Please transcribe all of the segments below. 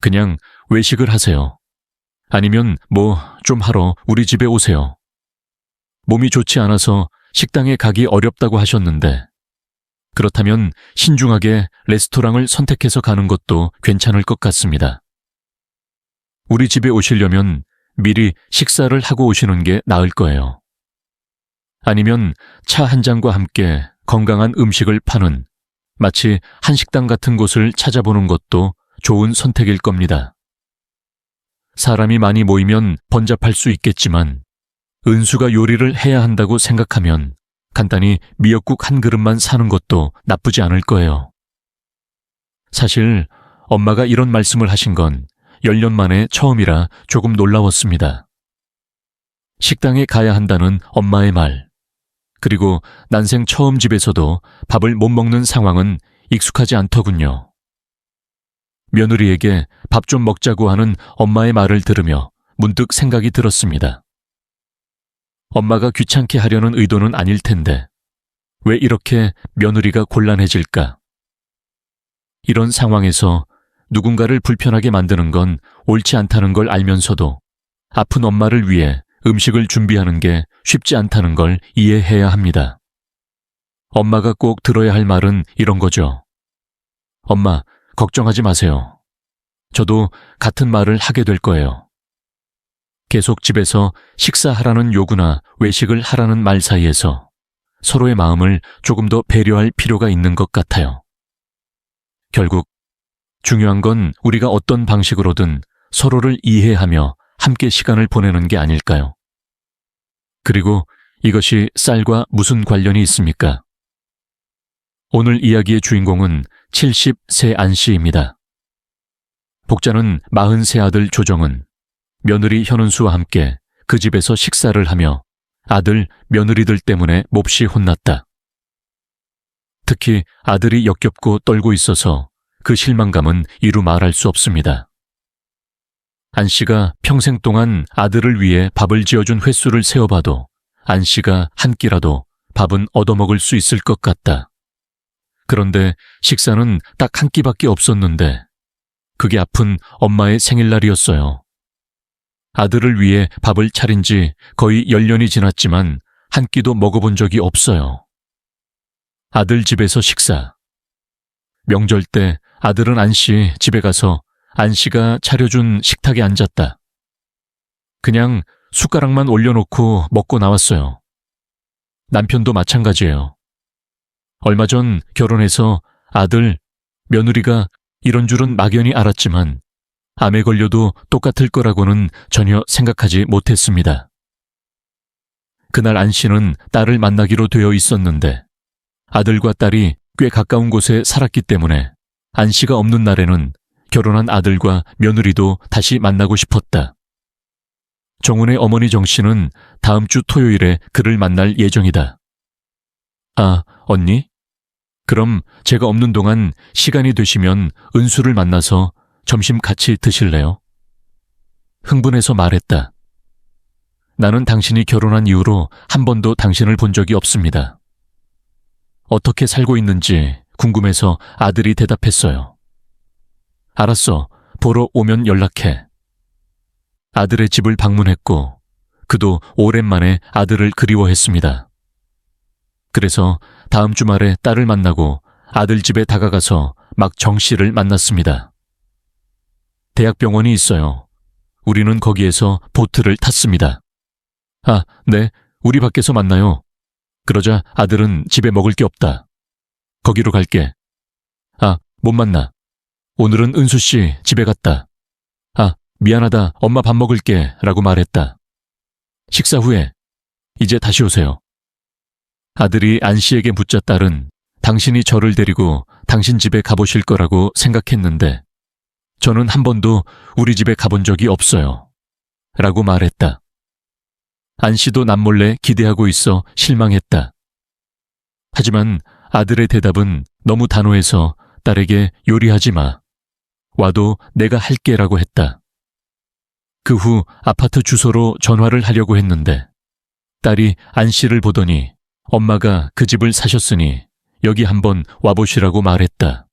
그냥 외식을 하세요. 아니면 좀 하러 우리 집에 오세요. 몸이 좋지 않아서 식당에 가기 어렵다고 하셨는데, 그렇다면 신중하게 레스토랑을 선택해서 가는 것도 괜찮을 것 같습니다. 우리 집에 오시려면 미리 식사를 하고 오시는 게 나을 거예요. 아니면 차 한 잔과 함께 건강한 음식을 파는 마치 한식당 같은 곳을 찾아보는 것도 좋은 선택일 겁니다. 사람이 많이 모이면 번잡할 수 있겠지만 은수가 요리를 해야 한다고 생각하면 간단히 미역국 한 그릇만 사는 것도 나쁘지 않을 거예요. 사실 엄마가 이런 말씀을 하신 건 10년 만에 처음이라 조금 놀라웠습니다. 식당에 가야 한다는 엄마의 말, 그리고 난생 처음 집에서도 밥을 못 먹는 상황은 익숙하지 않더군요. 며느리에게 밥 좀 먹자고 하는 엄마의 말을 들으며 문득 생각이 들었습니다. 엄마가 귀찮게 하려는 의도는 아닐 텐데 왜 이렇게 며느리가 곤란해질까? 이런 상황에서 누군가를 불편하게 만드는 건 옳지 않다는 걸 알면서도 아픈 엄마를 위해 음식을 준비하는 게 쉽지 않다는 걸 이해해야 합니다. 엄마가 꼭 들어야 할 말은 이런 거죠. 엄마, 걱정하지 마세요. 저도 같은 말을 하게 될 거예요. 계속 집에서 식사하라는 요구나 외식을 하라는 말 사이에서 서로의 마음을 조금 더 배려할 필요가 있는 것 같아요. 결국 중요한 건 우리가 어떤 방식으로든 서로를 이해하며 함께 시간을 보내는 게 아닐까요? 그리고 이것이 쌀과 무슨 관련이 있습니까? 오늘 이야기의 주인공은 70세 안 씨입니다. 복자는 40세 아들 조정은 며느리 현은수와 함께 그 집에서 식사를 하며 아들, 며느리들 때문에 몹시 혼났다. 특히 아들이 역겹고 떨고 있어서 그 실망감은 이루 말할 수 없습니다. 안 씨가 평생 동안 아들을 위해 밥을 지어준 횟수를 세어봐도 안 씨가 한 끼라도 밥은 얻어먹을 수 있을 것 같다. 그런데 식사는 딱 한 끼밖에 없었는데 그게 아픈 엄마의 생일날이었어요. 아들을 위해 밥을 차린 지 거의 10년이 지났지만 한 끼도 먹어본 적이 없어요. 아들 집에서 식사. 명절 때 아들은 안 씨 집에 가서 안 씨가 차려준 식탁에 앉았다. 그냥 숟가락만 올려놓고 먹고 나왔어요. 남편도 마찬가지예요. 얼마 전 결혼해서 아들, 며느리가 이런 줄은 막연히 알았지만 암에 걸려도 똑같을 거라고는 전혀 생각하지 못했습니다. 그날 안 씨는 딸을 만나기로 되어 있었는데 아들과 딸이 꽤 가까운 곳에 살았기 때문에 안 씨가 없는 날에는 결혼한 아들과 며느리도 다시 만나고 싶었다. 정훈의 어머니 정 씨는 다음 주 토요일에 그를 만날 예정이다. 아, 언니? 그럼 제가 없는 동안 시간이 되시면 은수를 만나서 점심 같이 드실래요? 흥분해서 말했다. 나는 당신이 결혼한 이후로 한 번도 당신을 본 적이 없습니다. 어떻게 살고 있는지 궁금해서 아들이 대답했어요. 알았어. 보러 오면 연락해. 아들의 집을 방문했고 그도 오랜만에 아들을 그리워했습니다. 그래서 다음 주말에 딸을 만나고 아들 집에 다가가서 막 정 씨를 만났습니다. 대학병원이 있어요. 우리는 거기에서 보트를 탔습니다. 아, 네, 우리 밖에서 만나요. 그러자 아들은 집에 먹을 게 없다. 거기로 갈게. 아, 못 만나. 오늘은 은수 씨 집에 갔다. 아, 미안하다. 엄마 밥 먹을게. 라고 말했다. 식사 후에 이제 다시 오세요. 아들이 안 씨에게 묻자 딸은 당신이 저를 데리고 당신 집에 가보실 거라고 생각했는데 저는 한 번도 우리 집에 가본 적이 없어요. 라고 말했다. 안 씨도 남몰래 기대하고 있어 실망했다. 하지만 아들의 대답은 너무 단호해서 딸에게 요리하지 마. 와도 내가 할게라고 했다. 그 후 아파트 주소로 전화를 하려고 했는데 딸이 안 씨를 보더니 엄마가 그 집을 사셨으니 여기 한번 와보시라고 말했다.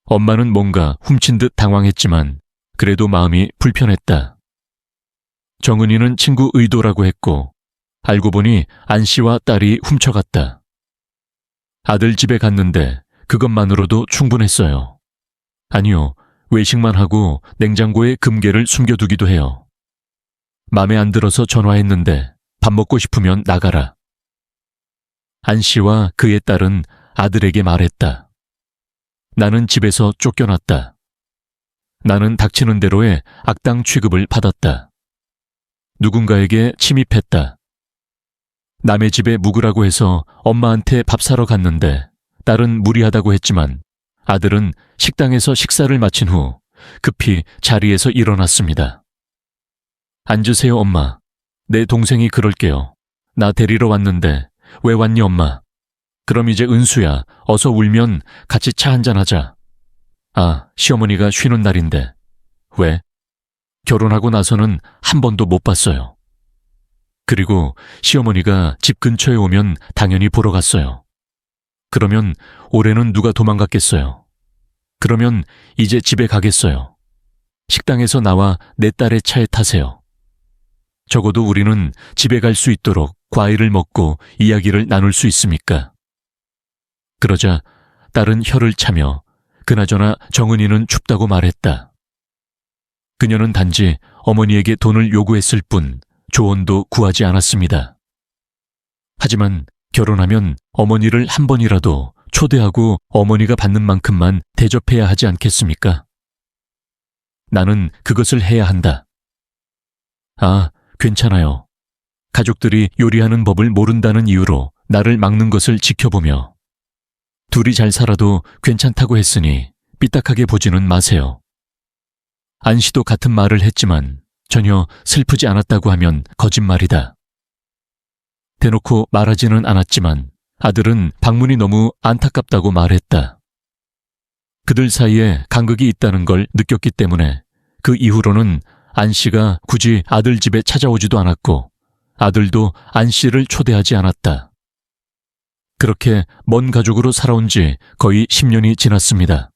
엄마는 뭔가 훔친 듯 당황했지만 그래도 마음이 불편했다. 정은이는 친구 의도라고 했고 알고 보니 안 씨와 딸이 훔쳐갔다. 아들 집에 갔는데 그것만으로도 충분했어요. 아니요, 외식만 하고 냉장고에 금괴를 숨겨두기도 해요. 맘에 안 들어서 전화했는데 밥 먹고 싶으면 나가라. 안 씨와 그의 딸은 아들에게 말했다. 나는 집에서 쫓겨났다. 나는 닥치는 대로의 악당 취급을 받았다. 누군가에게 침입했다. 남의 집에 묵으라고 해서 엄마한테 밥 사러 갔는데 딸은 무리하다고 했지만 아들은 식당에서 식사를 마친 후 급히 자리에서 일어났습니다. 앉으세요, 엄마. 내 동생이 그럴게요. 나 데리러 왔는데 왜 왔니, 엄마? 그럼 이제 은수야, 어서 울면 같이 차 한잔 하자. 아, 시어머니가 쉬는 날인데. 왜? 결혼하고 나서는 한 번도 못 봤어요. 그리고 시어머니가 집 근처에 오면 당연히 보러 갔어요. 그러면 올해는 누가 도망갔겠어요. 그러면 이제 집에 가겠어요. 식당에서 나와 내 딸의 차에 타세요. 적어도 우리는 집에 갈 수 있도록 과일을 먹고 이야기를 나눌 수 있습니까? 그러자 딸은 혀를 차며 그나저나 정은이는 춥다고 말했다. 그녀는 단지 어머니에게 돈을 요구했을 뿐 조언도 구하지 않았습니다. 하지만 결혼하면 어머니를 한 번이라도 초대하고 어머니가 받는 만큼만 대접해야 하지 않겠습니까? 나는 그것을 해야 한다. 아, 괜찮아요. 가족들이 요리하는 법을 모른다는 이유로 나를 막는 것을 지켜보며 둘이 잘 살아도 괜찮다고 했으니 삐딱하게 보지는 마세요. 안 씨도 같은 말을 했지만 전혀 슬프지 않았다고 하면 거짓말이다. 대놓고 말하지는 않았지만 아들은 방문이 너무 안타깝다고 말했다. 그들 사이에 간극이 있다는 걸 느꼈기 때문에 그 이후로는 안 씨가 굳이 아들 집에 찾아오지도 않았고 아들도 안 씨를 초대하지 않았다. 그렇게 먼 가족으로 살아온 지 거의 10년이 지났습니다.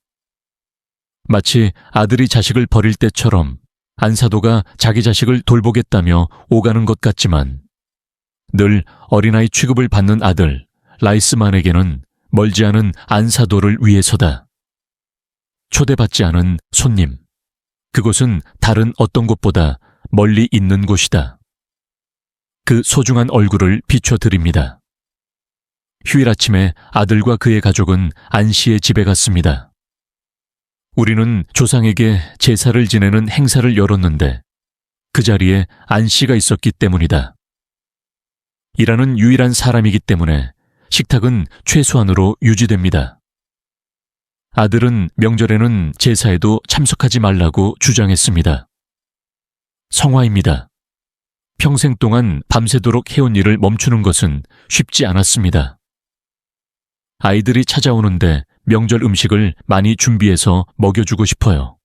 마치 아들이 자식을 버릴 때처럼 안사도가 자기 자식을 돌보겠다며 오가는 것 같지만 늘 어린아이 취급을 받는 아들 라이스만에게는 멀지 않은 안사도를 위해서다. 초대받지 않은 손님. 그곳은 다른 어떤 곳보다 멀리 있는 곳이다. 그 소중한 얼굴을 비춰드립니다. 휴일 아침에 아들과 그의 가족은 안 씨의 집에 갔습니다. 우리는 조상에게 제사를 지내는 행사를 열었는데 그 자리에 안 씨가 있었기 때문이다. 일하는 유일한 사람이기 때문에 식탁은 최소한으로 유지됩니다. 아들은 명절에는 제사에도 참석하지 말라고 주장했습니다. 성화입니다. 평생 동안 밤새도록 해온 일을 멈추는 것은 쉽지 않았습니다. 아이들이 찾아오는데 명절 음식을 많이 준비해서 먹여주고 싶어요.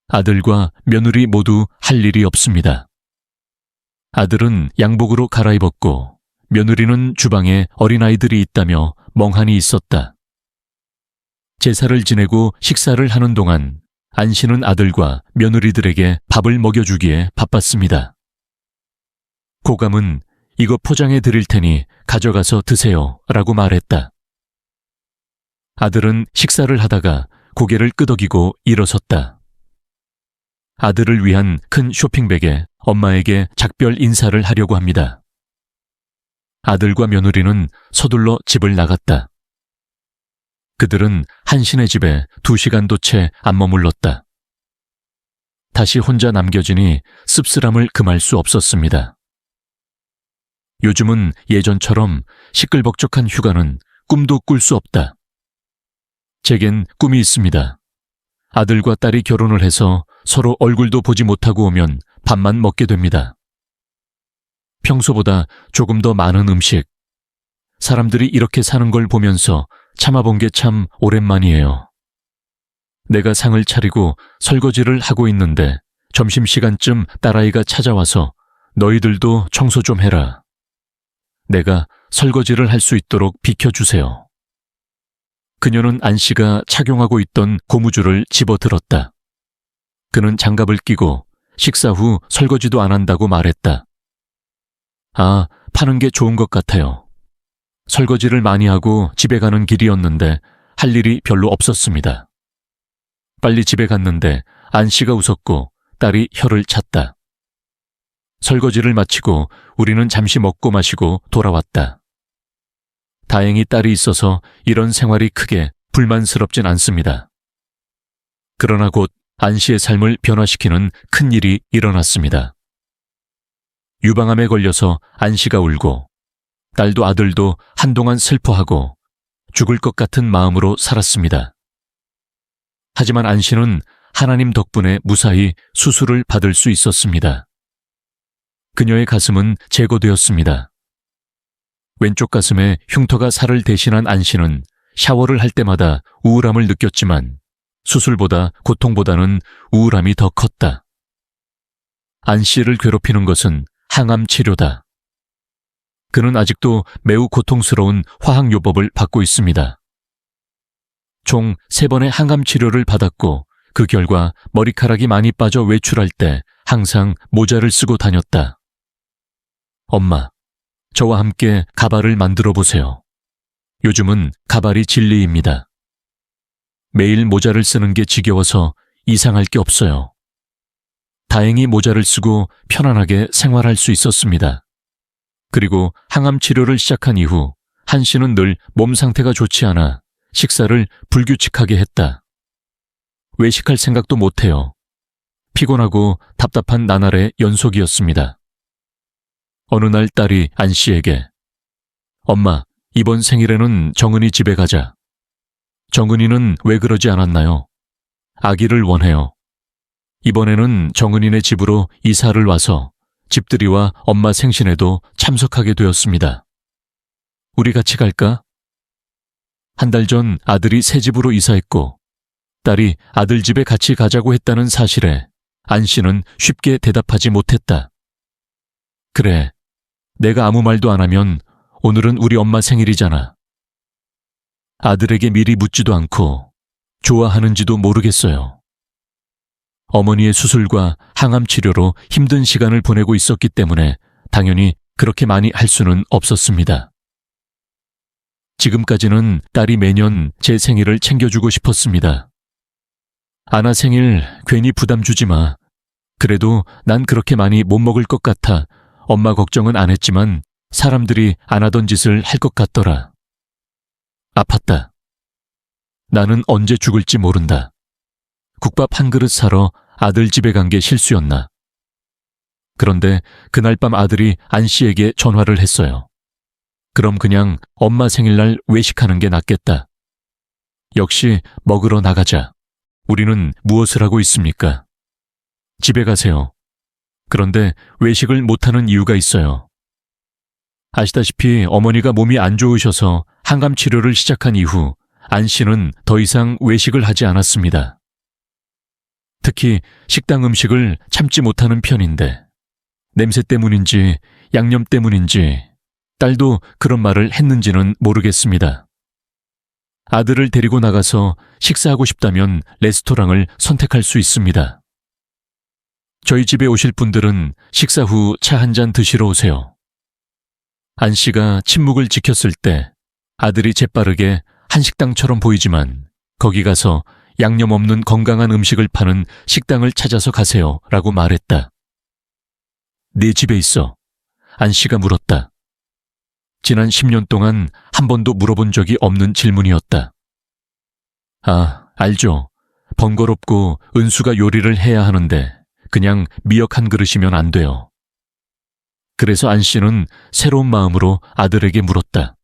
아들과 며느리 모두 할 일이 없습니다. 아들은 양복으로 갈아입었고 며느리는 주방에 어린아이들이 있다며 멍하니 있었다. 제사를 지내고 식사를 하는 동안 안 씨는 아들과 며느리들에게 밥을 먹여주기에 바빴습니다. 고감은 이거 포장해 드릴 테니 가져가서 드세요 라고 말했다. 아들은 식사를 하다가 고개를 끄덕이고 일어섰다. 아들을 위한 큰 쇼핑백에 엄마에게 작별 인사를 하려고 합니다. 아들과 며느리는 서둘러 집을 나갔다. 그들은 한신의 집에 2시간도 채 안 머물렀다. 다시 혼자 남겨지니 씁쓸함을 금할 수 없었습니다. 요즘은 예전처럼 시끌벅적한 휴가는 꿈도 꿀 수 없다. 제겐 꿈이 있습니다. 아들과 딸이 결혼을 해서 서로 얼굴도 보지 못하고 오면 밥만 먹게 됩니다. 평소보다 조금 더 많은 음식. 사람들이 이렇게 사는 걸 보면서 참아본 게 참 오랜만이에요. 내가 상을 차리고 설거지를 하고 있는데 점심시간쯤 딸아이가 찾아와서 너희들도 청소 좀 해라. 내가 설거지를 할 수 있도록 비켜주세요. 그녀는 안 씨가 착용하고 있던 고무줄을 집어들었다. 그는 장갑을 끼고 식사 후 설거지도 안 한다고 말했다. 아, 파는 게 좋은 것 같아요. 설거지를 많이 하고 집에 가는 길이었는데 할 일이 별로 없었습니다. 빨리 집에 갔는데 안 씨가 웃었고 딸이 혀를 찼다. 설거지를 마치고 우리는 잠시 먹고 마시고 돌아왔다. 다행히 딸이 있어서 이런 생활이 크게 불만스럽진 않습니다. 그러나 곧 안 씨의 삶을 변화시키는 큰 일이 일어났습니다. 유방암에 걸려서 안 씨가 울고 딸도 아들도 한동안 슬퍼하고 죽을 것 같은 마음으로 살았습니다. 하지만 안 씨는 하나님 덕분에 무사히 수술을 받을 수 있었습니다. 그녀의 가슴은 제거되었습니다. 왼쪽 가슴에 흉터가 살을 대신한 안 씨는 샤워를 할 때마다 우울함을 느꼈지만 수술보다 고통보다는 우울함이 더 컸다. 안 씨를 괴롭히는 것은 항암 치료다. 그는 아직도 매우 고통스러운 화학요법을 받고 있습니다. 총 3번의 항암 치료를 받았고 그 결과 머리카락이 많이 빠져 외출할 때 항상 모자를 쓰고 다녔다. 엄마, 저와 함께 가발을 만들어 보세요. 요즘은 가발이 진리입니다. 매일 모자를 쓰는 게 지겨워서 이상할 게 없어요. 다행히 모자를 쓰고 편안하게 생활할 수 있었습니다. 그리고 항암 치료를 시작한 이후 한 씨는 늘 몸 상태가 좋지 않아 식사를 불규칙하게 했다. 외식할 생각도 못해요. 피곤하고 답답한 나날의 연속이었습니다. 어느 날 딸이 안 씨에게 엄마, 이번 생일에는 정은이 집에 가자. 정은이는 왜 그러지 않았나요? 아기를 원해요. 이번에는 정은이네 집으로 이사를 와서 집들이와 엄마 생신에도 참석하게 되었습니다. 우리 같이 갈까? 한 달 전 아들이 새 집으로 이사했고 딸이 아들 집에 같이 가자고 했다는 사실에 안 씨는 쉽게 대답하지 못했다. 그래, 내가 아무 말도 안 하면 오늘은 우리 엄마 생일이잖아. 아들에게 미리 묻지도 않고 좋아하는지도 모르겠어요. 어머니의 수술과 항암 치료로 힘든 시간을 보내고 있었기 때문에 당연히 그렇게 많이 할 수는 없었습니다. 지금까지는 딸이 매년 제 생일을 챙겨주고 싶었습니다. 아나 생일 괜히 부담 주지 마. 그래도 난 그렇게 많이 못 먹을 것 같아 엄마 걱정은 안 했지만 사람들이 안 하던 짓을 할 것 같더라. 아팠다. 나는 언제 죽을지 모른다. 국밥 한 그릇 사러 아들 집에 간 게 실수였나. 그런데 그날 밤 아들이 안 씨에게 전화를 했어요. 그럼 그냥 엄마 생일날 외식하는 게 낫겠다. 역시 먹으러 나가자. 우리는 무엇을 하고 있습니까? 집에 가세요. 그런데 외식을 못하는 이유가 있어요. 아시다시피 어머니가 몸이 안 좋으셔서 항암 치료를 시작한 이후 안 씨는 더 이상 외식을 하지 않았습니다. 특히 식당 음식을 참지 못하는 편인데 냄새 때문인지 양념 때문인지 딸도 그런 말을 했는지는 모르겠습니다. 아들을 데리고 나가서 식사하고 싶다면 레스토랑을 선택할 수 있습니다. 저희 집에 오실 분들은 식사 후 차 한 잔 드시러 오세요. 안 씨가 침묵을 지켰을 때 아들이 재빠르게 한식당처럼 보이지만 거기 가서 양념 없는 건강한 음식을 파는 식당을 찾아서 가세요 라고 말했다. 네 집에 있어. 안 씨가 물었다. 지난 10년 동안 한 번도 물어본 적이 없는 질문이었다. 아, 알죠. 번거롭고 은수가 요리를 해야 하는데 그냥 미역 한 그릇이면 안 돼요. 그래서 안 씨는 새로운 마음으로 아들에게 물었다.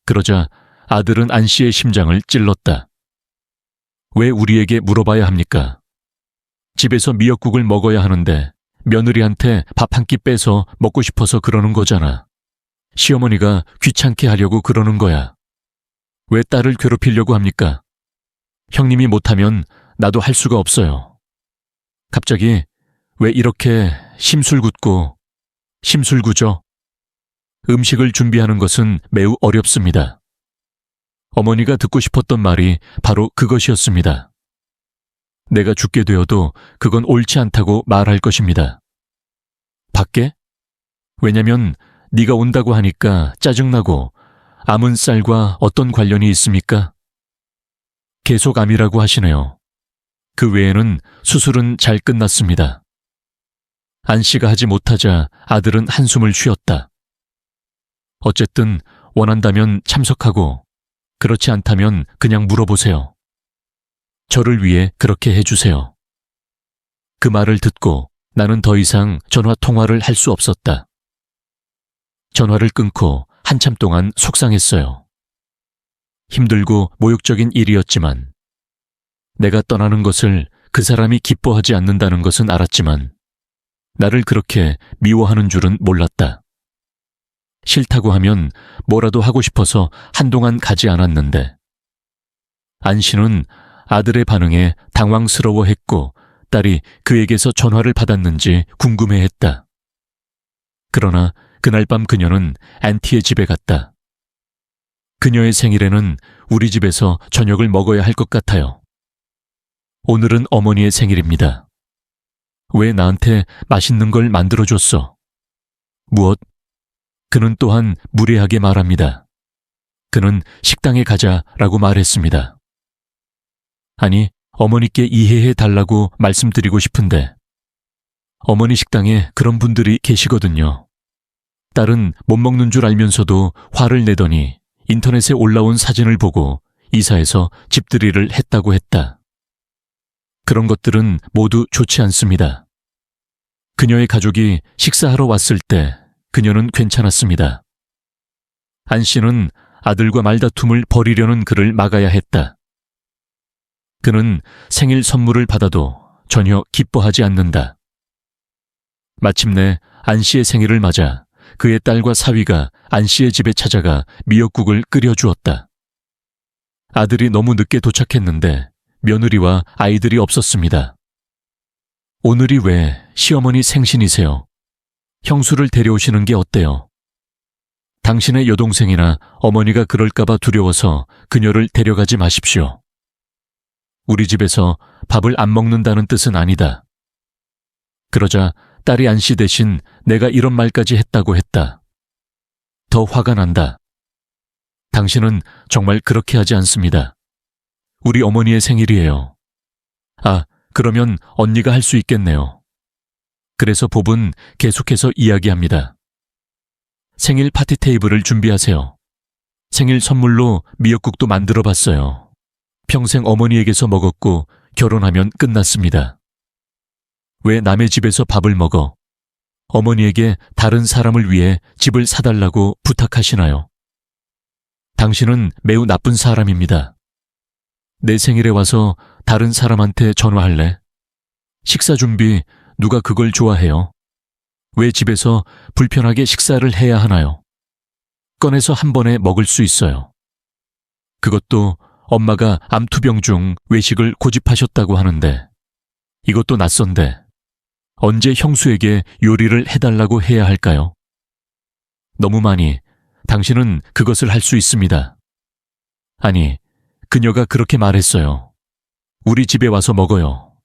그러자 아들은 안 씨의 심장을 찔렀다. 왜 우리에게 물어봐야 합니까? 집에서 미역국을 먹어야 하는데 며느리한테 밥 한 끼 빼서 먹고 싶어서 그러는 거잖아. 시어머니가 귀찮게 하려고 그러는 거야. 왜 딸을 괴롭히려고 합니까? 형님이 못하면 나도 할 수가 없어요. 갑자기 왜 이렇게 심술궂고 심술궂어? 음식을 준비하는 것은 매우 어렵습니다. 어머니가 듣고 싶었던 말이 바로 그것이었습니다. 내가 죽게 되어도 그건 옳지 않다고 말할 것입니다. 밖에? 왜냐면 네가 온다고 하니까 짜증나고 암은 쌀과 어떤 관련이 있습니까? 계속 암이라고 하시네요. 그 외에는 수술은 잘 끝났습니다. 안 씨가 하지 못하자 아들은 한숨을 쉬었다. 어쨌든 원한다면 참석하고 그렇지 않다면 그냥 물어보세요. 저를 위해 그렇게 해주세요. 그 말을 듣고 나는 더 이상 전화 통화를 할 수 없었다. 전화를 끊고 한참 동안 속상했어요. 힘들고 모욕적인 일이었지만 내가 떠나는 것을 그 사람이 기뻐하지 않는다는 것은 알았지만 나를 그렇게 미워하는 줄은 몰랐다. 싫다고 하면 뭐라도 하고 싶어서 한동안 가지 않았는데 안 씨는 아들의 반응에 당황스러워했고 딸이 그에게서 전화를 받았는지 궁금해했다. 그러나 그날 밤 그녀는 앤티의 집에 갔다. 그녀의 생일에는 우리 집에서 저녁을 먹어야 할 것 같아요. 오늘은 어머니의 생일입니다. 왜 나한테 맛있는 걸 만들어줬어? 무엇? 그는 또한 무례하게 말합니다. 그는 식당에 가자라고 말했습니다. 아니, 어머니께 이해해 달라고 말씀드리고 싶은데 어머니 식당에 그런 분들이 계시거든요. 딸은 못 먹는 줄 알면서도 화를 내더니 인터넷에 올라온 사진을 보고 이사해서 집들이를 했다고 했다. 그런 것들은 모두 좋지 않습니다. 그녀의 가족이 식사하러 왔을 때 그녀는 괜찮았습니다. 안 씨는 아들과 말다툼을 벌이려는 그를 막아야 했다. 그는 생일 선물을 받아도 전혀 기뻐하지 않는다. 마침내 안 씨의 생일을 맞아 그의 딸과 사위가 안 씨의 집에 찾아가 미역국을 끓여주었다. 아들이 너무 늦게 도착했는데 며느리와 아이들이 없었습니다. 오늘이 왜 시어머니 생신이세요? 형수를 데려오시는 게 어때요? 당신의 여동생이나 어머니가 그럴까봐 두려워서 그녀를 데려가지 마십시오. 우리 집에서 밥을 안 먹는다는 뜻은 아니다. 그러자 딸이 안 씨 대신 내가 이런 말까지 했다고 했다. 더 화가 난다. 당신은 정말 그렇게 하지 않습니다. 우리 어머니의 생일이에요. 아, 그러면 언니가 할 수 있겠네요. 그래서 봅은 계속해서 이야기합니다. 생일 파티 테이블을 준비하세요. 생일 선물로 미역국도 만들어 봤어요. 평생 어머니에게서 먹었고 결혼하면 끝났습니다. 왜 남의 집에서 밥을 먹어? 어머니에게 다른 사람을 위해 집을 사달라고 부탁하시나요? 당신은 매우 나쁜 사람입니다. 내 생일에 와서 다른 사람한테 전화할래? 식사 준비 누가 그걸 좋아해요? 왜 집에서 불편하게 식사를 해야 하나요? 꺼내서 한 번에 먹을 수 있어요. 그것도 엄마가 암투병 중 외식을 고집하셨다고 하는데 이것도 낯선데 언제 형수에게 요리를 해달라고 해야 할까요? 너무 많이 당신은 그것을 할 수 있습니다. 아니, 그녀가 그렇게 말했어요. 우리 집에 와서 먹어요.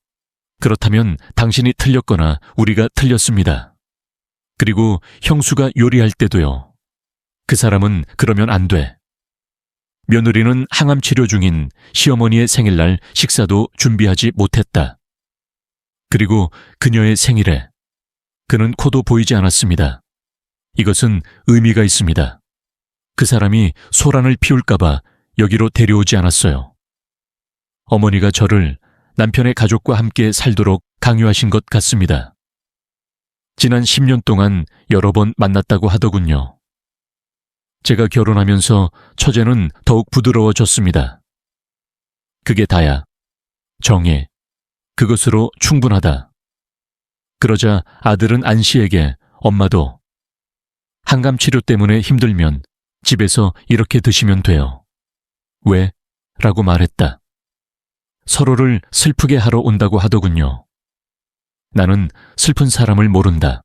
그렇다면 당신이 틀렸거나 우리가 틀렸습니다. 그리고 형수가 요리할 때도요. 그 사람은 그러면 안 돼. 며느리는 항암 치료 중인 시어머니의 생일날 식사도 준비하지 못했다. 그리고 그녀의 생일에 그는 코도 보이지 않았습니다. 이것은 의미가 있습니다. 그 사람이 소란을 피울까봐 여기로 데려오지 않았어요. 어머니가 저를 남편의 가족과 함께 살도록 강요하신 것 같습니다. 지난 10년 동안 여러 번 만났다고 하더군요. 제가 결혼하면서 처제는 더욱 부드러워졌습니다. 그게 다야. 정해. 그것으로 충분하다. 그러자 아들은 안 씨에게 엄마도 항암 치료 때문에 힘들면 집에서 이렇게 드시면 돼요. 왜? 라고 말했다. 서로를 슬프게 하러 온다고 하더군요. 나는 슬픈 사람을 모른다.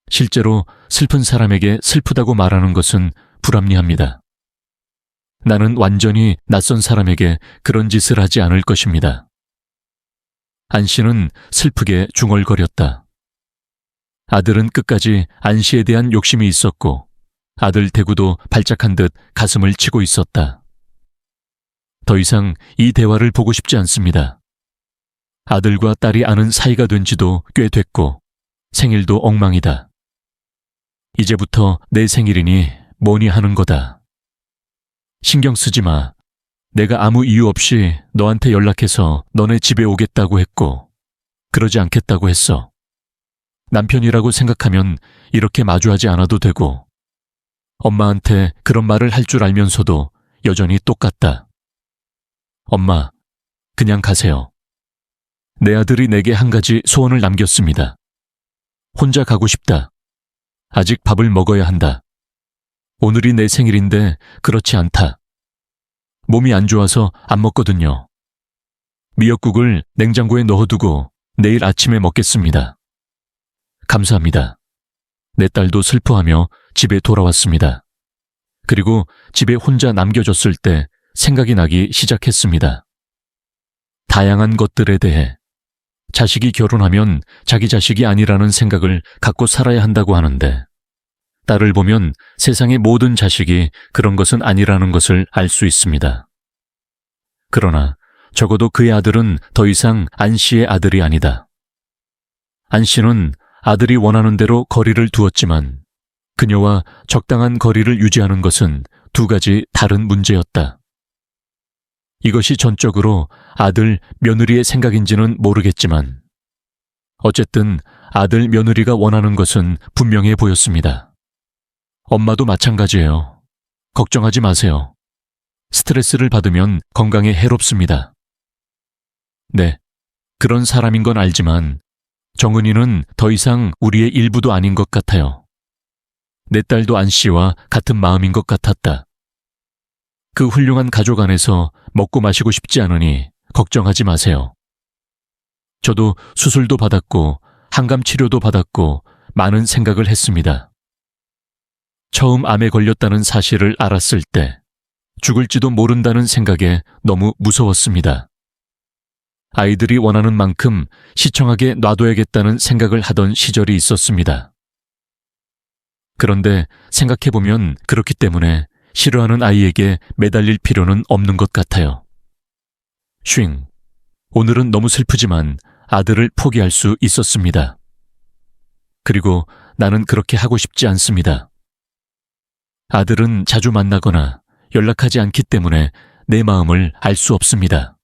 실제로 슬픈 사람에게 슬프다고 말하는 것은 불합리합니다. 나는 완전히 낯선 사람에게 그런 짓을 하지 않을 것입니다. 안 씨는 슬프게 중얼거렸다. 아들은 끝까지 안 씨에 대한 욕심이 있었고 아들 대구도 발작한 듯 가슴을 치고 있었다. 더 이상 이 대화를 보고 싶지 않습니다. 아들과 딸이 아는 사이가 된 지도 꽤 됐고 생일도 엉망이다. 이제부터 내 생일이니 뭐니 하는 거다. 신경 쓰지 마. 내가 아무 이유 없이 너한테 연락해서 너네 집에 오겠다고 했고 그러지 않겠다고 했어. 남편이라고 생각하면 이렇게 마주하지 않아도 되고 엄마한테 그런 말을 할 줄 알면서도 여전히 똑같다. 엄마, 그냥 가세요. 내 아들이 내게 한 가지 소원을 남겼습니다. 혼자 가고 싶다. 아직 밥을 먹어야 한다. 오늘이 내 생일인데 그렇지 않다. 몸이 안 좋아서 안 먹거든요. 미역국을 냉장고에 넣어두고 내일 아침에 먹겠습니다. 감사합니다. 내 딸도 슬퍼하며 집에 돌아왔습니다. 그리고 집에 혼자 남겨졌을 때 생각이 나기 시작했습니다. 다양한 것들에 대해 자식이 결혼하면 자기 자식이 아니라는 생각을 갖고 살아야 한다고 하는데 딸을 보면 세상의 모든 자식이 그런 것은 아니라는 것을 알 수 있습니다. 그러나 적어도 그의 아들은 더 이상 안 씨의 아들이 아니다. 안 씨는 아들이 원하는 대로 거리를 두었지만 그녀와 적당한 거리를 유지하는 것은 두 가지 다른 문제였다. 이것이 전적으로 아들, 며느리의 생각인지는 모르겠지만 어쨌든 아들, 며느리가 원하는 것은 분명해 보였습니다. 엄마도 마찬가지예요. 걱정하지 마세요. 스트레스를 받으면 건강에 해롭습니다. 네, 그런 사람인 건 알지만 정은이는 더 이상 우리의 일부도 아닌 것 같아요. 내 딸도 안 씨와 같은 마음인 것 같았다. 그 훌륭한 가족 안에서 먹고 마시고 싶지 않으니 걱정하지 마세요. 저도 수술도 받았고 항암 치료도 받았고 많은 생각을 했습니다. 처음 암에 걸렸다는 사실을 알았을 때 죽을지도 모른다는 생각에 너무 무서웠습니다. 아이들이 원하는 만큼 시청하게 놔둬야겠다는 생각을 하던 시절이 있었습니다. 그런데 생각해보면 그렇기 때문에 싫어하는 아이에게 매달릴 필요는 없는 것 같아요. 쉥, 오늘은 너무 슬프지만 아들을 포기할 수 있었습니다. 그리고 나는 그렇게 하고 싶지 않습니다. 아들은 자주 만나거나 연락하지 않기 때문에 내 마음을 알 수 없습니다.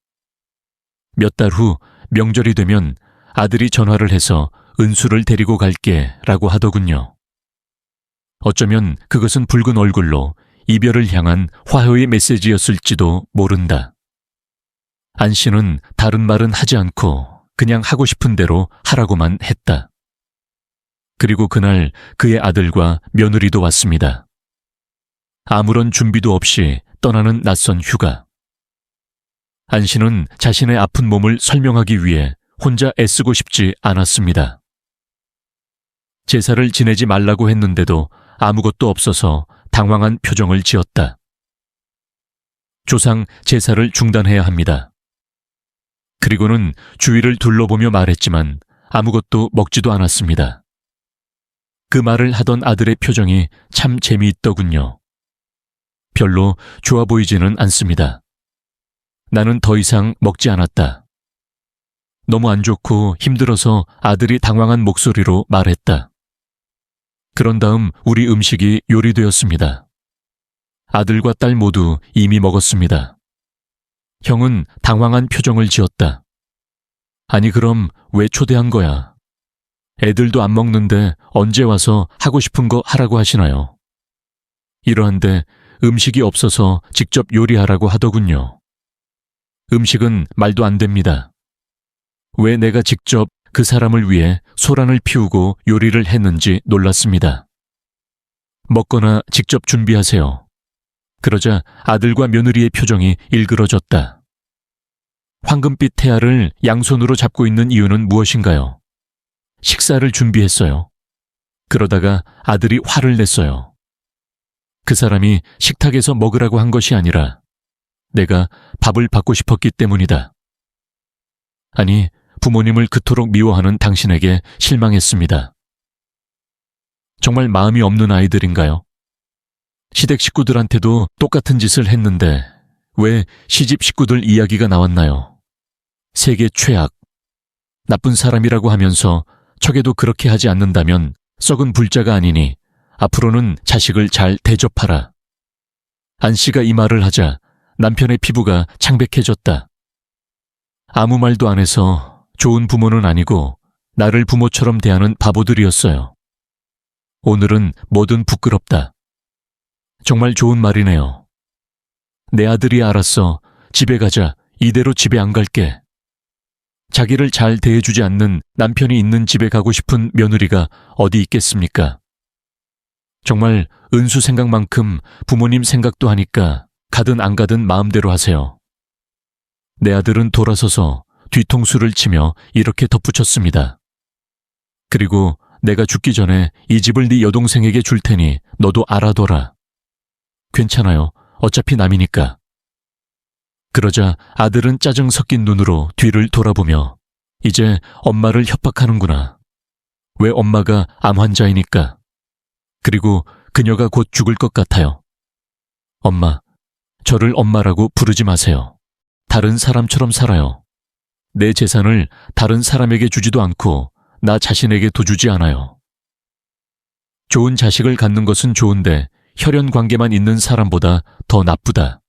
몇 달 후 명절이 되면 아들이 전화를 해서 은수를 데리고 갈게 라고 하더군요. 어쩌면 그것은 붉은 얼굴로 이별을 향한 화해의 메시지였을지도 모른다. 안 씨는 다른 말은 하지 않고 그냥 하고 싶은 대로 하라고만 했다. 그리고 그날 그의 아들과 며느리도 왔습니다. 아무런 준비도 없이 떠나는 낯선 휴가. 안 씨는 자신의 아픈 몸을 설명하기 위해 혼자 애쓰고 싶지 않았습니다. 제사를 지내지 말라고 했는데도 아무것도 없어서 당황한 표정을 지었다. 조상 제사를 중단해야 합니다. 그리고는 주위를 둘러보며 말했지만 아무것도 먹지도 않았습니다. 그 말을 하던 아들의 표정이 참 재미있더군요. 별로 좋아 보이지는 않습니다. 나는 더 이상 먹지 않았다. 너무 안 좋고 힘들어서 아들이 당황한 목소리로 말했다. 그런 다음 우리 음식이 요리되었습니다. 아들과 딸 모두 이미 먹었습니다. 형은 당황한 표정을 지었다. 아니 그럼 왜 초대한 거야? 애들도 안 먹는데 언제 와서 하고 싶은 거 하라고 하시나요? 이러한데 음식이 없어서 직접 요리하라고 하더군요. 음식은 말도 안 됩니다. 왜 내가 직접 그 사람을 위해 소란을 피우고 요리를 했는지 놀랐습니다. 먹거나 직접 준비하세요. 그러자 아들과 며느리의 표정이 일그러졌다. 황금빛 태아를 양손으로 잡고 있는 이유는 무엇인가요? 식사를 준비했어요. 그러다가 아들이 화를 냈어요. 그 사람이 식탁에서 먹으라고 한 것이 아니라 내가 밥을 받고 싶었기 때문이다. 아니, 부모님을 그토록 미워하는 당신에게 실망했습니다. 정말 마음이 없는 아이들인가요? 시댁 식구들한테도 똑같은 짓을 했는데 왜 시집 식구들 이야기가 나왔나요? 세계 최악, 나쁜 사람이라고 하면서 척에도 그렇게 하지 않는다면 썩은 불자가 아니니 앞으로는 자식을 잘 대접하라. 안 씨가 이 말을 하자 남편의 피부가 창백해졌다. 아무 말도 안 해서 좋은 부모는 아니고 나를 부모처럼 대하는 바보들이었어요. 오늘은 뭐든 부끄럽다. 정말 좋은 말이네요. 내 아들이 알았어. 집에 가자. 이대로 집에 안 갈게. 자기를 잘 대해주지 않는 남편이 있는 집에 가고 싶은 며느리가 어디 있겠습니까? 정말 은수 생각만큼 부모님 생각도 하니까 가든 안 가든 마음대로 하세요. 내 아들은 돌아서서 뒤통수를 치며 이렇게 덧붙였습니다. 그리고 내가 죽기 전에 이 집을 네 여동생에게 줄 테니 너도 알아둬라. 괜찮아요. 어차피 남이니까. 그러자 아들은 짜증 섞인 눈으로 뒤를 돌아보며 이제 엄마를 협박하는구나. 왜 엄마가 암 환자이니까. 그리고 그녀가 곧 죽을 것 같아요. 엄마, 저를 엄마라고 부르지 마세요. 다른 사람처럼 살아요. 내 재산을 다른 사람에게 주지도 않고 나 자신에게도 주지 않아요. 좋은 자식을 갖는 것은 좋은데 혈연 관계만 있는 사람보다 더 나쁘다.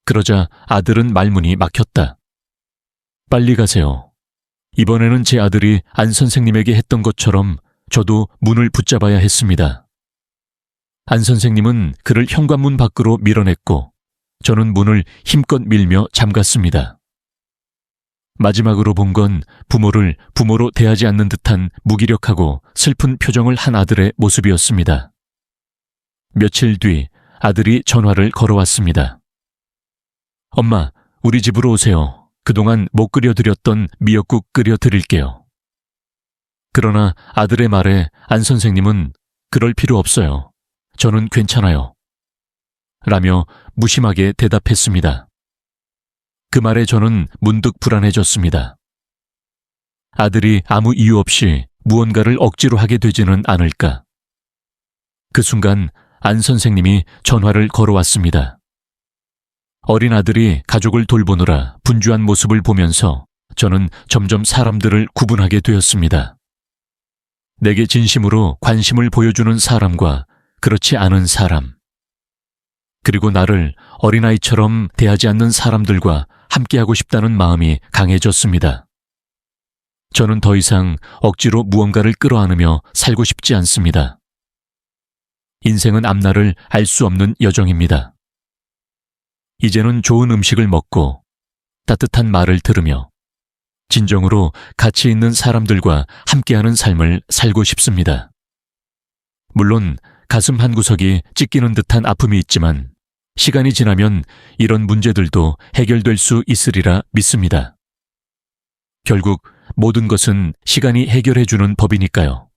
그러자 아들은 말문이 막혔다. 빨리 가세요. 이번에는 제 아들이 안 선생님에게 했던 것처럼 저도 문을 붙잡아야 했습니다. 안 선생님은 그를 현관문 밖으로 밀어냈고 저는 문을 힘껏 밀며 잠갔습니다. 마지막으로 본 건 부모를 부모로 대하지 않는 듯한 무기력하고 슬픈 표정을 한 아들의 모습이었습니다. 며칠 뒤 아들이 전화를 걸어왔습니다. 엄마, 우리 집으로 오세요. 그동안 못 끓여드렸던 미역국 끓여드릴게요. 그러나 아들의 말에 안 선생님은 그럴 필요 없어요. 저는 괜찮아요. 라며 무심하게 대답했습니다. 그 말에 저는 문득 불안해졌습니다. 아들이 아무 이유 없이 무언가를 억지로 하게 되지는 않을까. 그 순간 안 선생님이 전화를 걸어왔습니다. 어린 아들이 가족을 돌보느라 분주한 모습을 보면서 저는 점점 사람들을 구분하게 되었습니다. 내게 진심으로 관심을 보여주는 사람과 그렇지 않은 사람. 그리고 나를 어린아이처럼 대하지 않는 사람들과 함께하고 싶다는 마음이 강해졌습니다. 저는 더 이상 억지로 무언가를 끌어안으며 살고 싶지 않습니다. 인생은 앞날을 알 수 없는 여정입니다. 이제는 좋은 음식을 먹고 따뜻한 말을 들으며 진정으로 가치 있는 사람들과 함께하는 삶을 살고 싶습니다. 물론 가슴 한구석이 찢기는 듯한 아픔이 있지만 시간이 지나면 이런 문제들도 해결될 수 있으리라 믿습니다. 결국 모든 것은 시간이 해결해주는 법이니까요.